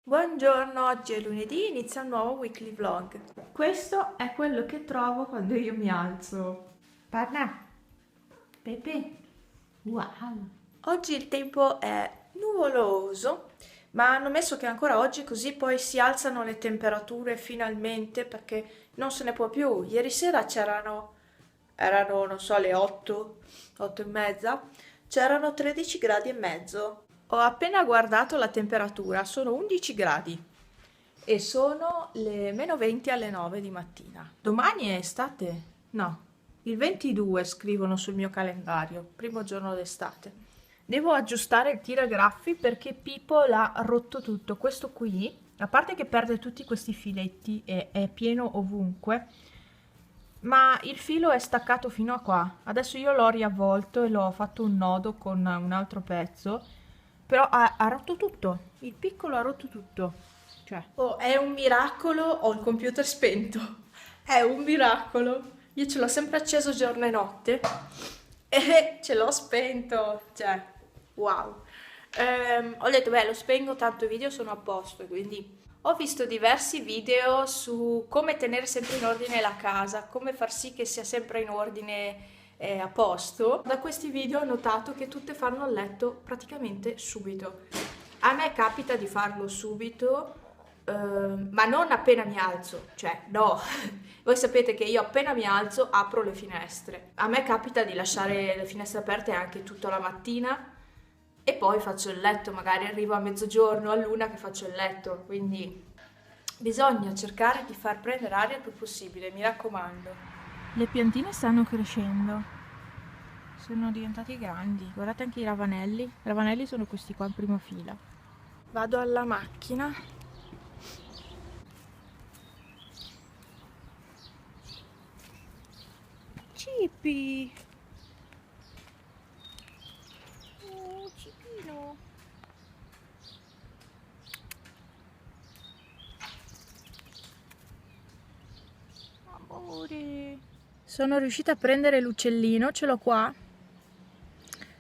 Buongiorno, oggi è lunedì, inizia un nuovo weekly vlog. Questo è quello che trovo quando io mi alzo. Parla, Pepe. Wow. Oggi il tempo è nuvoloso, ma hanno messo che ancora oggi così poi si alzano le temperature finalmente perché non se ne può più. Ieri sera erano non so, le 8, 8 e mezza, c'erano 13 gradi e mezzo. Ho appena guardato la temperatura, sono 11 gradi. E sono le meno 20 alle 9 di mattina. Domani è estate? No, il 22 scrivono sul mio calendario, primo giorno d'estate. Devo aggiustare il tiragraffi perché Pippo l'ha rotto tutto. Questo qui, a parte che perde tutti questi filetti e è pieno ovunque, ma il filo è staccato fino a qua. Adesso io l'ho riavvolto e l'ho fatto un nodo con un altro pezzo, però ha rotto tutto. Il piccolo ha rotto tutto. Cioè, oh, è un miracolo, ho il computer spento. È un miracolo. Io ce l'ho sempre acceso giorno e notte e ce l'ho spento. Cioè, wow. Ho detto, beh, lo spengo, tanto i video sono a posto, quindi ho visto diversi video su come tenere sempre in ordine la casa, come far sì che sia sempre in ordine a posto. Da questi video ho notato che tutte fanno il letto praticamente subito. A me capita di farlo subito, ma non appena mi alzo, cioè no. Voi sapete che io appena mi alzo apro le finestre. A me capita di lasciare le finestre aperte anche tutta la mattina e poi faccio il letto, magari arrivo a mezzogiorno, all'una che faccio il letto, quindi bisogna cercare di far prendere aria il più possibile, mi raccomando. le piantine stanno crescendo. Sono diventati grandi. Guardate anche i ravanelli. I ravanelli sono questi qua in prima fila. Vado alla macchina. Cipi. Oh, Cipino. Amore. Sono riuscita a prendere l'uccellino, ce l'ho qua.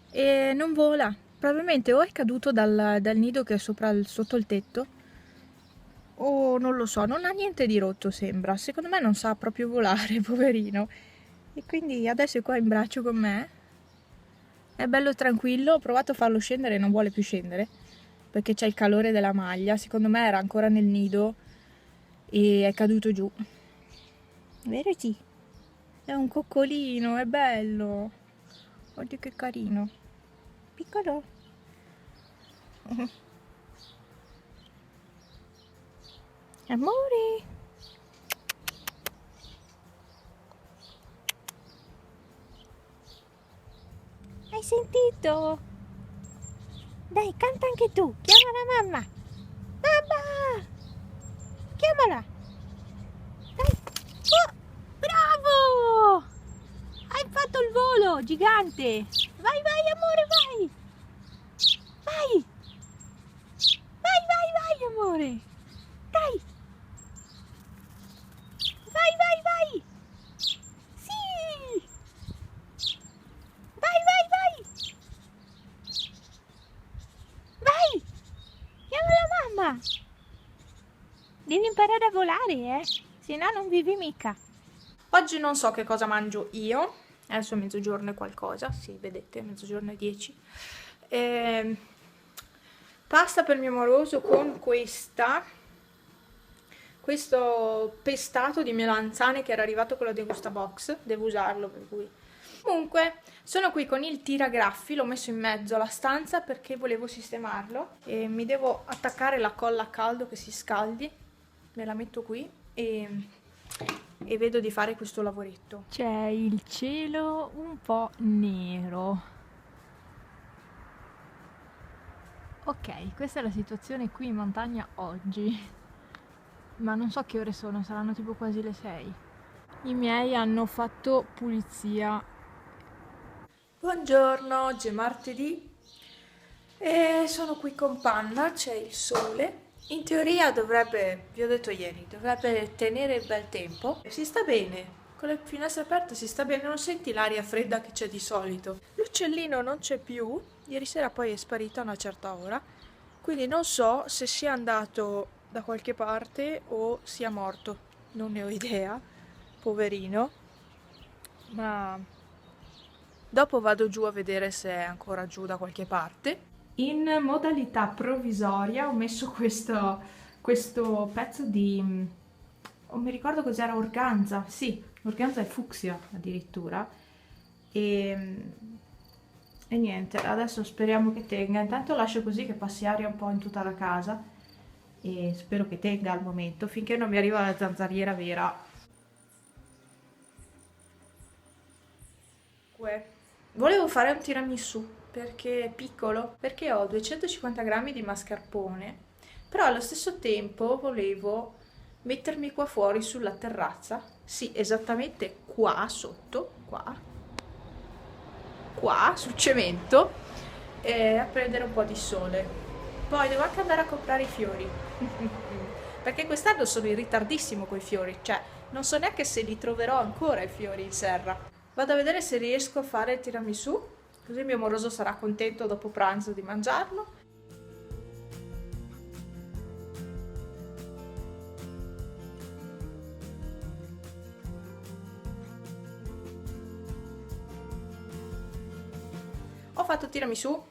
E non vola. Probabilmente o è caduto dal nido che è sotto il tetto, o non lo so, non ha niente di rotto sembra. Secondo me non sa proprio volare, poverino. E quindi adesso è qua in braccio con me. È bello tranquillo, ho provato a farlo scendere e non vuole più scendere, perché c'è il calore della maglia. Secondo me era ancora nel nido e è caduto giù. Vero sì? È un coccolino, è bello. Oddio che carino. Piccolo. Amore. Hai sentito? Dai, canta anche tu. Chiama la mamma. Mamma! Chiamala. Dai. Oh, bravo! Hai fatto il volo gigante. Vai, vai, amore, vai. Vai. Vai, vai, vai, amore. Dai. Vai, vai, vai. Sì. Vai, vai, vai. Vai. Chiama la mamma. Devi imparare a volare, se no non vivi mica. Oggi non so che cosa mangio io, adesso è mezzogiorno e qualcosa, sì, vedete, mezzogiorno e 10. Pasta per mio amoroso con questo pestato di melanzane che era arrivato con la degusta box, devo usarlo per cui. Comunque, sono qui con il tiragraffi, l'ho messo in mezzo alla stanza perché volevo sistemarlo e mi devo attaccare la colla a caldo che si scaldi, me la metto qui e vedo di fare questo lavoretto. C'è il cielo un po' nero. Ok, questa è la situazione qui in montagna oggi. Ma non so che ore sono, saranno tipo quasi le 6. I miei hanno fatto pulizia. Buongiorno, oggi è martedì e sono qui con Panna, c'è il sole. In teoria dovrebbe, vi ho detto ieri, dovrebbe tenere il bel tempo. Si sta bene, con le finestre aperte si sta bene, non senti l'aria fredda che c'è di solito. L'uccellino non c'è più, ieri sera poi è sparito a una certa ora. quindi non so se sia andato da qualche parte o sia morto, non ne ho idea, poverino, ma dopo vado giù a vedere se è ancora giù da qualche parte. In modalità provvisoria ho messo questo pezzo di, non mi ricordo cos'era, organza, sì, organza e fucsia addirittura, e, e niente, adesso speriamo che tenga. Intanto lascio così che passi aria un po' in tutta la casa e spero che tenga al momento, finché non mi arriva la zanzariera vera. Volevo fare un tiramisù perché è piccolo, perché ho 250 grammi di mascarpone, però allo stesso tempo volevo mettermi qua fuori sulla terrazza, sì, esattamente qua sotto, qua sul cemento, a prendere un po' di sole. Poi devo anche andare a comprare i fiori, perché quest'anno sono in ritardissimo coi fiori, cioè non so neanche se li troverò ancora i fiori in serra. Vado a vedere se riesco a fare il tiramisù, così mio moroso sarà contento dopo pranzo di mangiarlo. Ho fatto il tiramisù,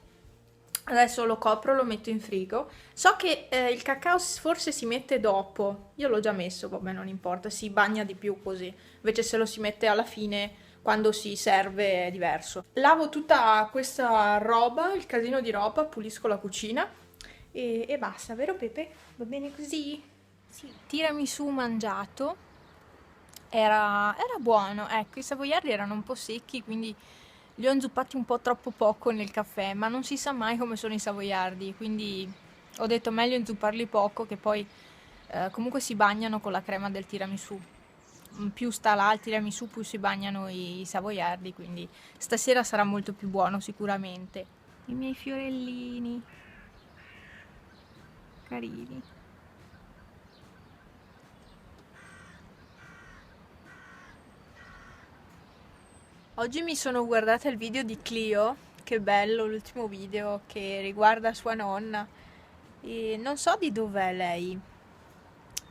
adesso lo copro, lo metto in frigo. So che il cacao forse si mette dopo, io l'ho già messo, vabbè non importa, si bagna di più così, invece se lo si mette alla fine quando si serve è diverso. Lavo tutta questa roba, il casino di roba, pulisco la cucina e basta, vero Pepe? Va bene così? Sì, tiramisù mangiato, era buono, ecco, i savoiardi erano un po' secchi, quindi li ho inzuppati un po' troppo poco nel caffè, ma non si sa mai come sono i savoiardi, quindi ho detto meglio inzupparli poco che poi comunque si bagnano con la crema del tiramisù. Più sta là il tiramisù, più si bagnano i savoiardi, quindi stasera sarà molto più buono sicuramente. I miei fiorellini carini. Oggi mi sono guardata il video di Clio, che bello l'ultimo video che riguarda sua nonna, e non so di dov'è lei,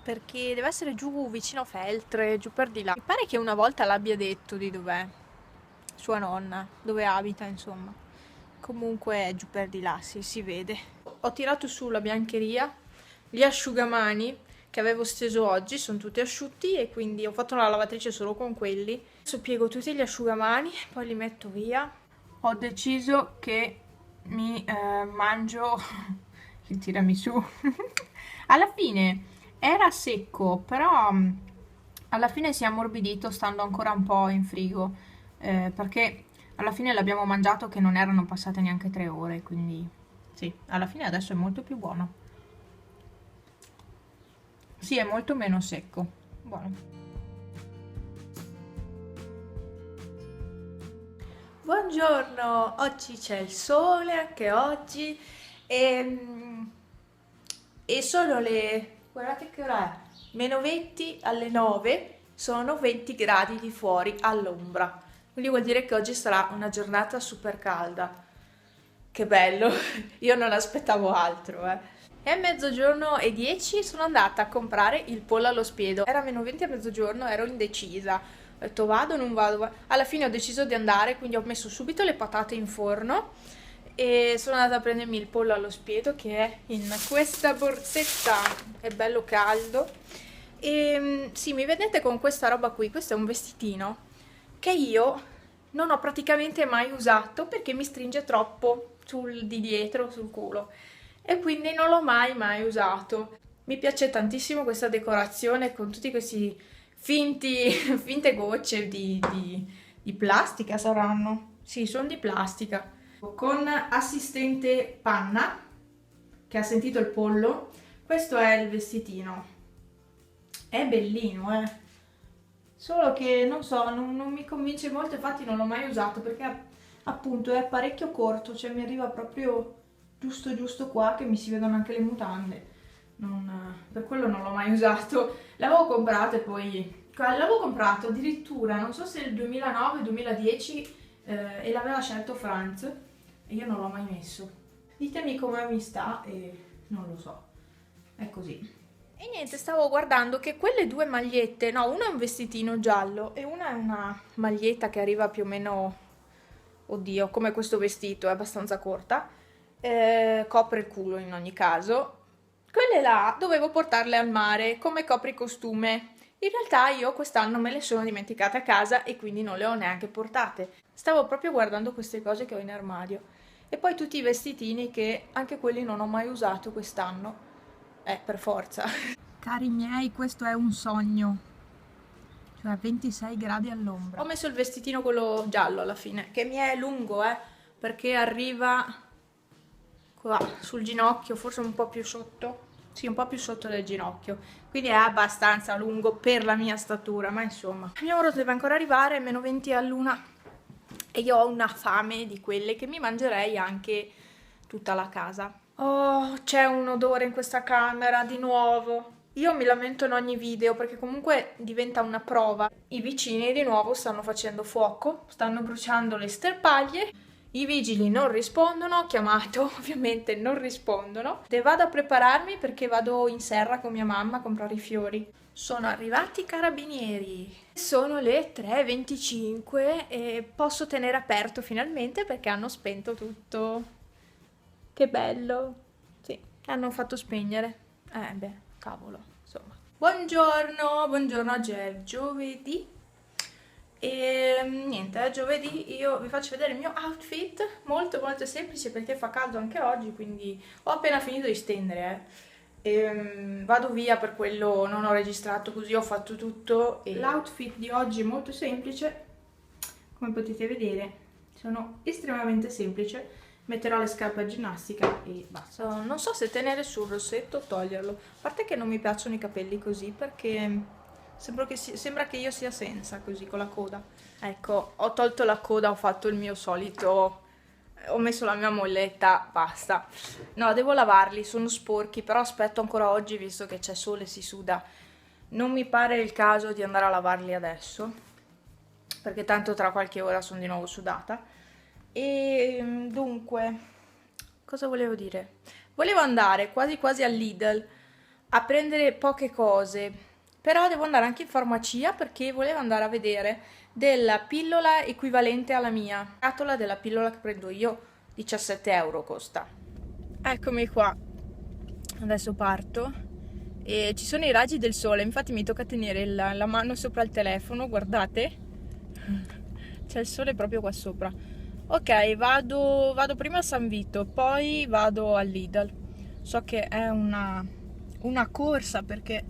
perché deve essere giù vicino a Feltre, giù per di là. Mi pare che una volta l'abbia detto di dov'è sua nonna, dove abita, insomma. Comunque è giù per di là, si vede. Ho tirato su la biancheria, gli asciugamani che avevo steso oggi sono tutti asciutti e quindi ho fatto la lavatrice solo con quelli. Adesso piego tutti gli asciugamani, poi li metto via. Ho deciso che mi mangio il tiramisù. Alla fine era secco, però alla fine si è ammorbidito stando ancora un po' in frigo, perché alla fine l'abbiamo mangiato che non erano passate neanche 3 ore, quindi sì, alla fine adesso è molto più buono. Sì, è molto meno secco. Buono. Buongiorno, oggi c'è il sole anche oggi e sono le, guardate che ora è, meno 20 alle 9, sono 20 gradi di fuori all'ombra, quindi vuol dire che oggi sarà una giornata super calda. Che bello, io non aspettavo altro, eh. E a mezzogiorno e 10 sono andata a comprare il pollo allo spiedo. Era meno 20 a mezzogiorno, ero indecisa. Ho detto vado o non vado? Alla fine ho deciso di andare, quindi ho messo subito le patate in forno e sono andata a prendermi il pollo allo spiedo che è in questa borsetta, è bello caldo. E sì, mi vedete con questa roba qui, questo è un vestitino che io non ho praticamente mai usato perché mi stringe troppo di dietro, sul culo, e quindi non l'ho mai usato. Mi piace tantissimo questa decorazione con tutti questi finte gocce di plastica saranno. Sì, sono di plastica. Con assistente panna, che ha sentito il pollo, questo è il vestitino. È bellino, eh. Solo che non so, non mi convince molto, infatti non l'ho mai usato perché appunto è parecchio corto, cioè mi arriva proprio giusto qua che mi si vedono anche le mutande. Per quello non l'ho mai usato. L'avevo comprato e poi l'avevo comprato addirittura, non so se il 2009-2010 e l'aveva scelto Franz e io non l'ho mai messo. Ditemi come mi sta e non lo so, è così. E niente, stavo guardando che quelle due magliette, no, una è un vestitino giallo e una è una maglietta che arriva più o meno, oddio, come questo vestito, è abbastanza corta, copre il culo in ogni caso. Quelle là dovevo portarle al mare come copricostume. In realtà io quest'anno me le sono dimenticate a casa e quindi non le ho neanche portate. Stavo proprio guardando queste cose che ho in armadio. E poi tutti i vestitini che anche quelli non ho mai usato quest'anno. Per forza. Cari miei, questo è un sogno. Cioè a 26 gradi all'ombra. Ho messo il vestitino quello giallo alla fine, che mi è lungo, perché arriva qua sul ginocchio, forse un po' più sotto. Sì, un po' più sotto del ginocchio. Quindi è abbastanza lungo per la mia statura, ma insomma. Il mio moroso deve ancora arrivare, meno 20 all'una. E io ho una fame di quelle che mi mangerei anche tutta la casa. Oh, c'è un odore in questa camera di nuovo. Io mi lamento in ogni video perché comunque diventa una prova. I vicini di nuovo stanno facendo fuoco, stanno bruciando le sterpaglie. I vigili non rispondono, ho chiamato, ovviamente non rispondono. E vado a prepararmi perché vado in serra con mia mamma a comprare i fiori. Sono arrivati i carabinieri. Sono le 3:25 e posso tenere aperto finalmente perché hanno spento tutto. Che bello. Sì, hanno fatto spegnere. Cavolo, insomma. Buongiorno, buongiorno, oggi è giovedì. E niente, giovedì io vi faccio vedere il mio outfit, molto molto semplice perché fa caldo anche oggi, quindi ho appena finito di stendere, vado via, per quello non ho registrato, così ho fatto tutto. E l'outfit di oggi è molto semplice, come potete vedere, sono estremamente semplice. Metterò le scarpe a ginnastica e basta. Non so se tenere sul rossetto o toglierlo, a parte che non mi piacciono i capelli così perché sembra che io sia senza così con la coda. Ecco, ho tolto la coda, ho fatto il mio solito, ho messo la mia molletta, basta. No, devo lavarli, sono sporchi, però aspetto ancora oggi visto che c'è sole e si suda. Non mi pare il caso di andare a lavarli adesso, perché tanto tra qualche ora sono di nuovo sudata. E dunque, cosa volevo dire? Volevo andare quasi quasi al Lidl a prendere poche cose, però devo andare anche in farmacia perché volevo andare a vedere della pillola equivalente alla mia. La scatola della pillola che prendo io, 17 euro costa. Eccomi qua, adesso parto e ci sono i raggi del sole, infatti mi tocca tenere la mano sopra il telefono, guardate, c'è il sole proprio qua sopra. Ok, vado prima a San Vito, poi vado al Lidl. So che è una corsa perché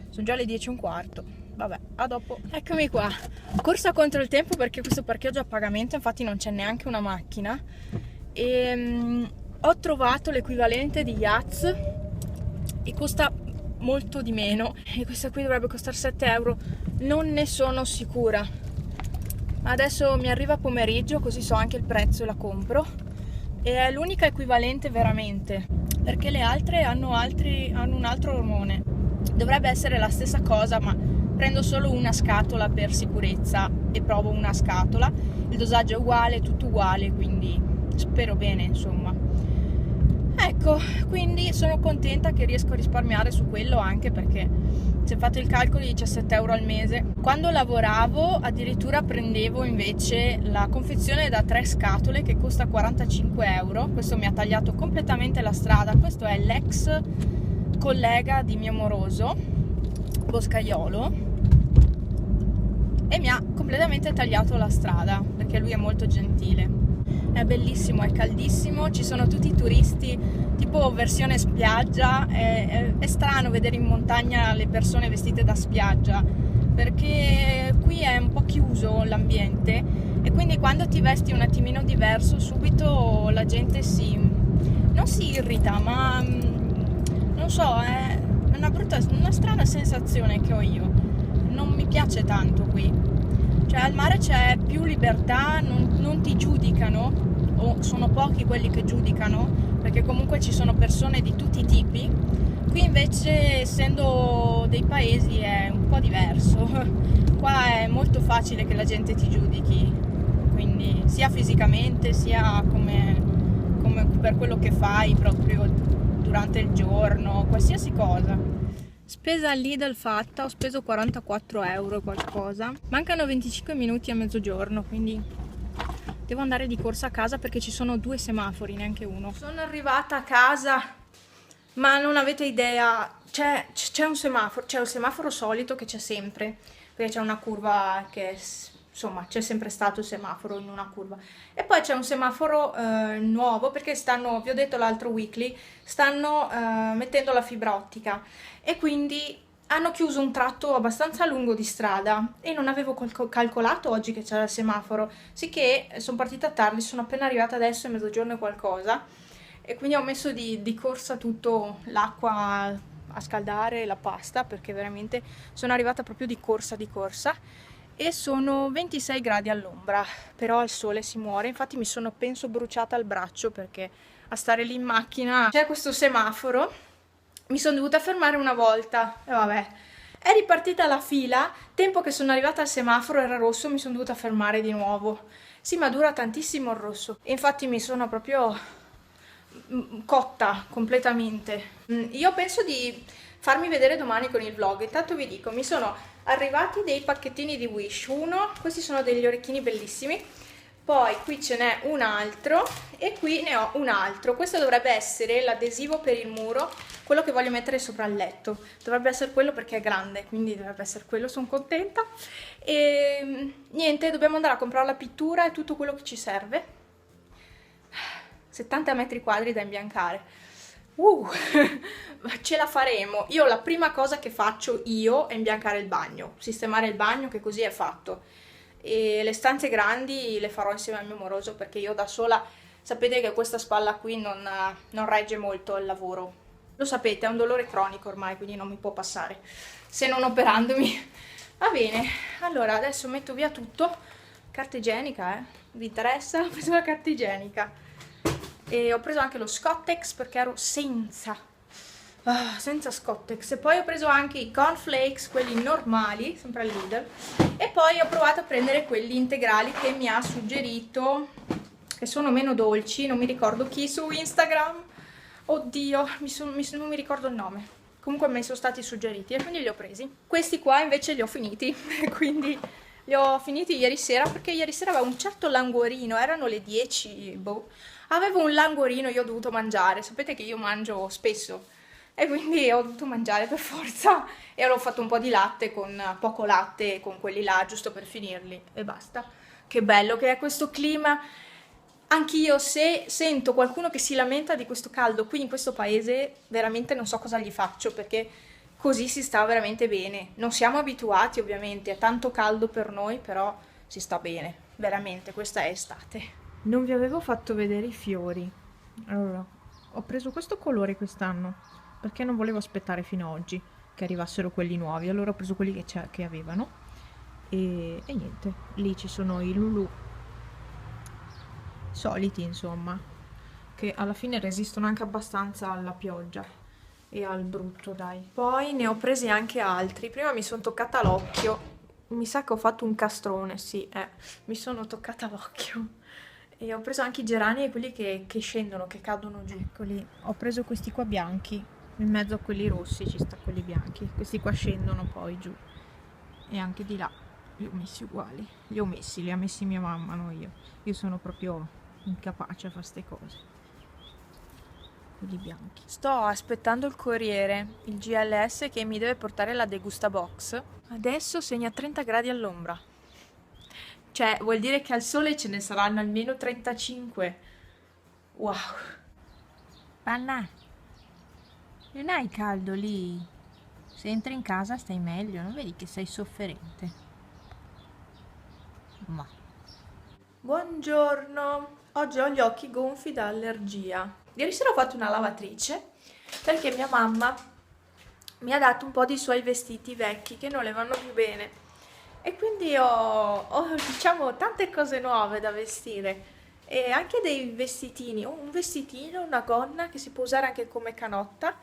sono già le 10:15. Vabbè, a dopo. Eccomi qua, corsa contro il tempo perché questo parcheggio è a pagamento, infatti non c'è neanche una macchina. E ho trovato l'equivalente di Yaz e costa molto di meno. E questa qui dovrebbe costare 7 euro, non ne sono sicura. Adesso mi arriva pomeriggio, così so anche il prezzo e la compro. E è l'unica equivalente veramente, perché le altre hanno un altro ormone. Dovrebbe essere la stessa cosa, ma prendo solo una scatola per sicurezza e provo una scatola. Il dosaggio è uguale, tutto uguale, quindi spero bene, insomma. Ecco, quindi sono contenta che riesco a risparmiare su quello, anche perché se fate il calcolo di 17 euro al mese. Quando lavoravo addirittura prendevo invece la confezione da 3 scatole che costa 45 euro. Questo mi ha tagliato completamente la strada. Questo è l'ex collega di mio moroso, Boscaiolo, e mi ha completamente tagliato la strada perché lui è molto gentile. È bellissimo, è caldissimo, ci sono tutti i turisti, tipo versione spiaggia. È strano vedere in montagna le persone vestite da spiaggia perché qui è un po' chiuso l'ambiente e quindi quando ti vesti un attimino diverso subito la gente non si irrita, ma non so, è una strana sensazione che ho io. Non mi piace tanto qui. Cioè al mare c'è più libertà, non ti giudicano, o sono pochi quelli che giudicano, perché comunque ci sono persone di tutti i tipi. Qui invece, essendo dei paesi, è un po' diverso. Qua è molto facile che la gente ti giudichi, quindi sia fisicamente sia come per quello che fai, proprio durante il giorno, qualsiasi cosa. Spesa al Lidl fatta, ho speso 44 euro e qualcosa. Mancano 25 minuti a mezzogiorno, quindi devo andare di corsa a casa perché ci sono 2 semafori, neanche uno. Sono arrivata a casa, ma non avete idea, c'è un semaforo, c'è il semaforo solito che c'è sempre, perché c'è una curva che, insomma, c'è sempre stato il semaforo in una curva. E poi c'è un semaforo nuovo, perché stanno, vi ho detto l'altro weekly, stanno mettendo la fibra ottica e quindi hanno chiuso un tratto abbastanza lungo di strada e non avevo calcolato oggi che c'era il semaforo, sicché sono partita tardi, sono appena arrivata adesso, è mezzogiorno e qualcosa, e quindi ho messo di corsa tutto l'acqua a scaldare, la pasta, perché veramente sono arrivata proprio di corsa e sono 26 gradi all'ombra, però al sole si muore, infatti mi sono penso bruciata il braccio perché a stare lì in macchina c'è questo semaforo, mi sono dovuta fermare una volta e vabbè, è ripartita la fila, tempo che sono arrivata al semaforo era rosso, mi sono dovuta fermare di nuovo. Sì, ma dura tantissimo il rosso e infatti mi sono proprio cotta completamente. Io penso di farmi vedere domani con il vlog. Intanto vi dico, mi sono arrivati dei pacchettini di Wish. Uno, questi sono degli orecchini bellissimi, poi qui ce n'è un altro e qui ne ho un altro. Questo dovrebbe essere l'adesivo per il muro, quello che voglio mettere sopra il letto. Dovrebbe essere quello perché è grande, quindi dovrebbe essere quello, sono contenta. E niente, dobbiamo andare a comprare la pittura e tutto quello che ci serve. 70 metri quadri da imbiancare. Ce la faremo. Io la prima cosa che faccio io è imbiancare il bagno, sistemare il bagno, che così è fatto. E le stanze grandi le farò insieme al mio moroso, perché io da sola, sapete che questa spalla qui non regge molto il lavoro. Lo sapete, è un dolore cronico ormai, quindi non mi può passare se non operandomi. Va bene, allora adesso metto via tutto. Carta igienica, vi interessa? Ho preso la carta igienica. E ho preso anche lo Scottex perché ero senza Scottex, e poi ho preso anche i cornflakes, quelli normali, sempre al Lidl, e poi ho provato a prendere quelli integrali che mi ha suggerito, che sono meno dolci, non mi ricordo chi su Instagram, oddio, non mi ricordo il nome, comunque mi sono stati suggeriti e quindi li ho presi. Questi qua invece li ho finiti, quindi li ho finiti ieri sera, perché ieri sera avevo un certo languorino, erano le 10, boh. Avevo un languorino, io ho dovuto mangiare, sapete che io mangio spesso e quindi ho dovuto mangiare per forza e ho fatto un po' di latte con poco latte con quelli là, giusto per finirli e basta. Che bello che è questo clima. Anch'io, se sento qualcuno che si lamenta di questo caldo qui in questo paese, veramente non so cosa gli faccio, perché così si sta veramente bene. Non siamo abituati ovviamente, è tanto caldo per noi, però si sta bene, veramente, questa è estate. Non vi avevo fatto vedere i fiori. Allora, ho preso questo colore quest'anno perché non volevo aspettare fino ad oggi che arrivassero quelli nuovi. Allora ho preso quelli che avevano e niente, lì ci sono i Lulu soliti, insomma, che alla fine resistono anche abbastanza alla pioggia e al brutto, dai. Poi ne ho presi anche altri. Prima mi sono toccata l'occhio. Mi sa che ho fatto un castrone, sì, mi sono toccata l'occhio. E ho preso anche i gerani, quelli che scendono, che cadono giù. Eccoli. Ho preso questi qua bianchi, in mezzo a quelli rossi ci sta quelli bianchi. Questi qua scendono poi giù. E anche di là li ho messi uguali. Li ha messi mia mamma, non io. Io sono proprio incapace a fare queste cose. Quelli bianchi. Sto aspettando il corriere, il GLS, che mi deve portare la degusta box. Adesso segna 30 gradi all'ombra. Cioè, vuol dire che al sole ce ne saranno almeno 35. Wow. Panna, non hai caldo lì? Se entri in casa stai meglio, non vedi che sei sofferente? Ma. Buongiorno. Oggi ho gli occhi gonfi da allergia. Ieri sera ho fatto una lavatrice perché mia mamma mi ha dato un po' di suoi vestiti vecchi che non le vanno più bene. E quindi ho diciamo tante cose nuove da vestire e anche dei vestitini, un vestitino, una gonna che si può usare anche come canotta.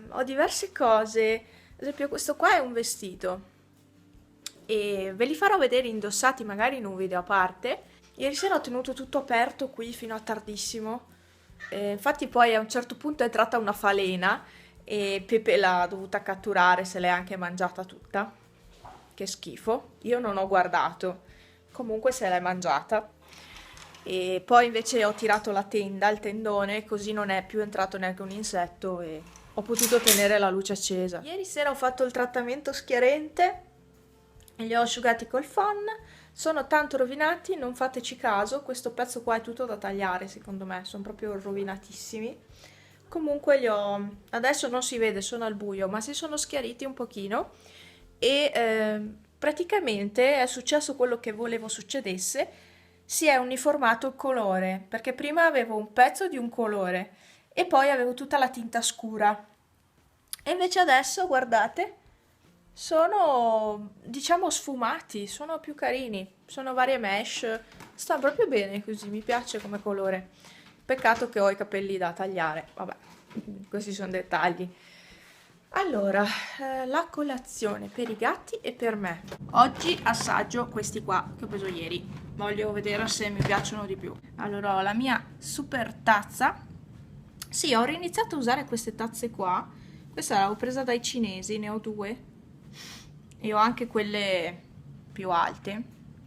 Ho diverse cose, ad esempio questo qua è un vestito e ve li farò vedere indossati magari in un video a parte. Ieri sera ho tenuto tutto aperto qui fino a tardissimo Infatti poi a un certo punto è entrata una falena e Pepe l'ha dovuta catturare, se l'è anche mangiata tutta. Che schifo. Io non ho guardato. Comunque se l'è mangiata. E poi invece ho tirato la tenda, il tendone, così non è più entrato neanche un insetto e ho potuto tenere la luce accesa. Ieri sera ho fatto il trattamento schiarente e li ho asciugati col fan. Sono tanto rovinati, non fateci caso, questo pezzo qua è tutto da tagliare secondo me, sono proprio rovinatissimi. Comunque adesso non si vede, sono al buio, ma si sono schiariti un pochino e praticamente è successo quello che volevo succedesse, si è uniformato il colore, perché prima avevo un pezzo di un colore e poi avevo tutta la tinta scura. E invece adesso, guardate, sono, diciamo, sfumati, sono più carini, sono varie mesh, sta proprio bene così, mi piace come colore. Peccato che ho i capelli da tagliare, vabbè, questi sono dettagli. Allora, la colazione per i gatti e per me. Oggi assaggio questi qua che ho preso ieri, voglio vedere se mi piacciono di più. Allora, ho la mia super tazza. Sì, ho riniziato a usare queste tazze qua. Questa l'avevo presa dai cinesi, ne ho due. E ho anche quelle più alte,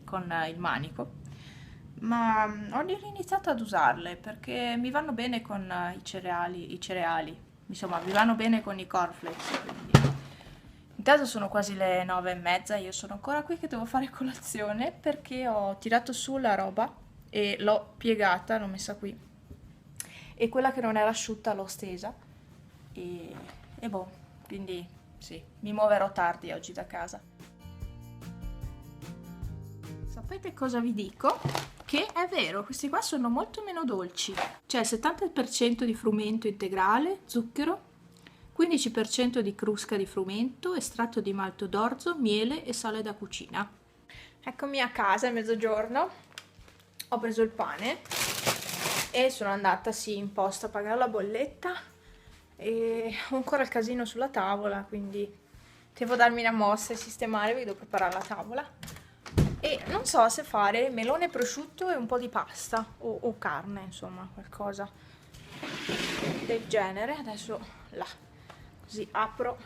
con il manico. Ma ho riniziato ad usarle perché mi vanno bene con i cereali. Insomma, mi vanno bene con i cornflakes. Quindi. Intanto sono quasi le 9:30, io sono ancora qui che devo fare colazione perché ho tirato su la roba e l'ho piegata, l'ho messa qui. E quella che non era asciutta l'ho stesa. E boh, quindi sì, mi muoverò tardi oggi da casa. Sapete cosa vi dico? Che è vero, questi qua sono molto meno dolci. C'è il 70% di frumento integrale, zucchero, 15% di crusca di frumento, estratto di malto d'orzo, miele e sale da cucina. Eccomi a casa, è mezzogiorno. Ho preso il pane e sono andata sì in posta a pagare la bolletta e ho ancora il casino sulla tavola, quindi devo darmi una mossa e sistemare, vedo preparare la tavola. E non so se fare melone prosciutto e un po' di pasta o carne, insomma, qualcosa del genere. Adesso là, così apro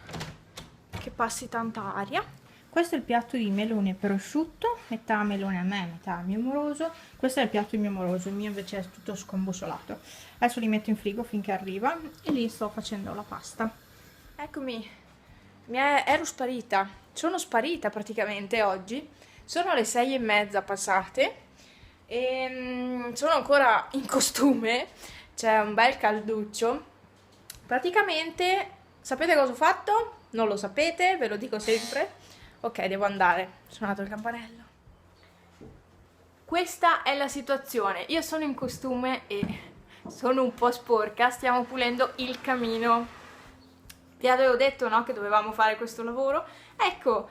che passi tanta aria. Questo è il piatto di melone prosciutto, metà melone a me, metà al mio moroso. Questo è il piatto di mio moroso, il mio invece è tutto scombussolato. Adesso li metto in frigo finché arriva e lì sto facendo la pasta. Eccomi, ero sparita, sono sparita praticamente oggi. Sono le 6:30 passate e sono ancora in costume, c'è un bel calduccio. Praticamente, sapete cosa ho fatto? Non lo sapete, ve lo dico sempre. Ok, devo andare, ho suonato il campanello. Questa è la situazione, io sono in costume e sono un po' sporca, stiamo pulendo il camino. Vi avevo detto, no, che dovevamo fare questo lavoro. Ecco,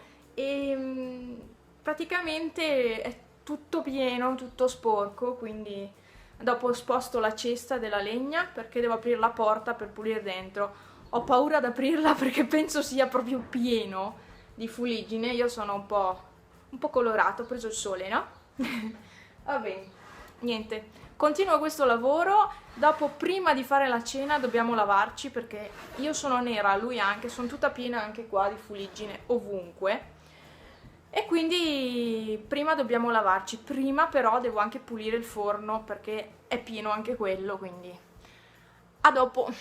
praticamente è tutto pieno, tutto sporco, quindi dopo sposto la cesta della legna perché devo aprire la porta per pulire dentro. Ho paura ad aprirla perché penso sia proprio pieno di fuliggine. Io sono un po' colorato, ho preso il sole, no? Va bene, niente. Continuo questo lavoro, dopo prima di fare la cena dobbiamo lavarci perché io sono nera, lui anche, sono tutta piena anche qua di fuliggine ovunque. E quindi prima dobbiamo lavarci, prima però devo anche pulire il forno perché è pieno anche quello, quindi a dopo.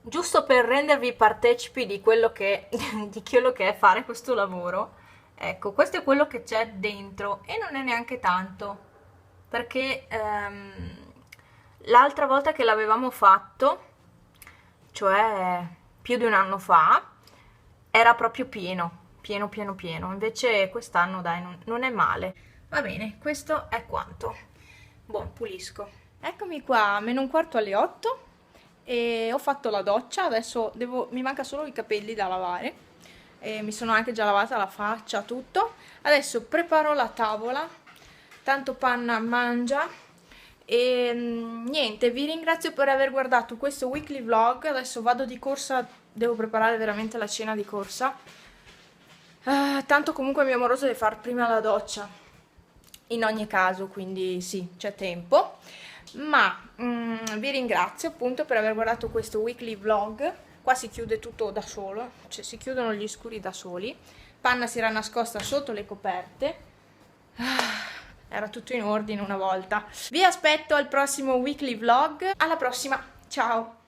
Giusto per rendervi partecipi di quello che è fare questo lavoro, ecco, questo è quello che c'è dentro e non è neanche tanto, perché l'altra volta che l'avevamo fatto, cioè più di un anno fa, era proprio pieno. Invece quest'anno dai, non è male. Va bene, questo è quanto. Buon pulisco. Eccomi qua, meno un quarto alle 8 e ho fatto la doccia, adesso mi manca solo i capelli da lavare e mi sono anche già lavata la faccia, tutto. Adesso preparo la tavola, tanto Panna mangia e niente, vi ringrazio per aver guardato questo weekly vlog. Adesso vado di corsa, devo preparare veramente la cena di corsa. Tanto comunque mio amoroso deve fare prima la doccia in ogni caso, quindi sì, c'è tempo. ma vi ringrazio appunto per aver guardato questo weekly vlog. Qua si chiude tutto da solo, cioè si chiudono gli scuri da soli. Panna si era nascosta sotto le coperte. Era tutto in ordine una volta. Vi aspetto al prossimo weekly vlog. Alla prossima, ciao!